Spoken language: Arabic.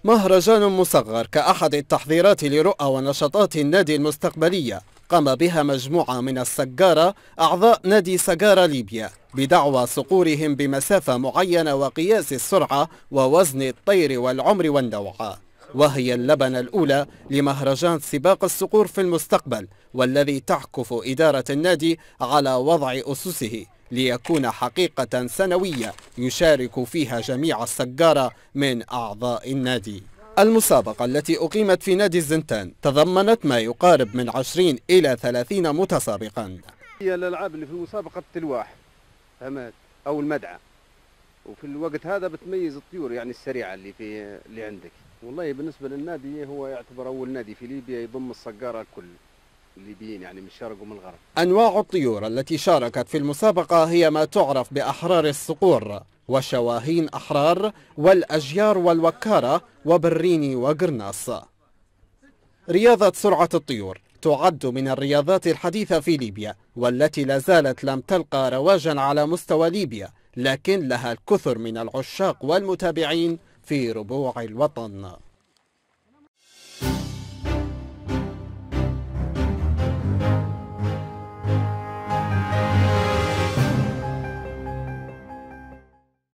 مهرجان مصغر كأحد التحضيرات لرؤى ونشاطات النادي المستقبلية قام بها مجموعة من السجارة أعضاء نادي سجارة ليبيا بدعوى صقورهم بمسافة معينة وقياس السرعة ووزن الطير والعمر والنوع، وهي اللبنة الأولى لمهرجان سباق الصقور في المستقبل، والذي تعكف إدارة النادي على وضع أسسه ليكون حقيقة سنوية يشارك فيها جميع السجارة من أعضاء النادي. المسابقة التي أقيمت في نادي الزنتان تضمنت ما يقارب من 20 إلى 30 متسابقا. هي الألعاب اللي في المسابقة التلواح فهمت أو المدعى، وفي الوقت هذا بتميز الطيور يعني السريعة اللي عندك. والله بالنسبة للنادي هو يعتبر أول نادي في ليبيا يضم الصقارة الكل الليبيين، يعني من الشرق ومن الغرب. أنواع الطيور التي شاركت في المسابقة هي ما تعرف بأحرار الصقور وشواهين أحرار والأجيار والوكارة وبريني وقرناص. رياضة سرعة الطيور تعد من الرياضات الحديثة في ليبيا، والتي لا زالت لم تلقى رواجا على مستوى ليبيا، لكن لها الكثر من العشاق والمتابعين في ربوع الوطن.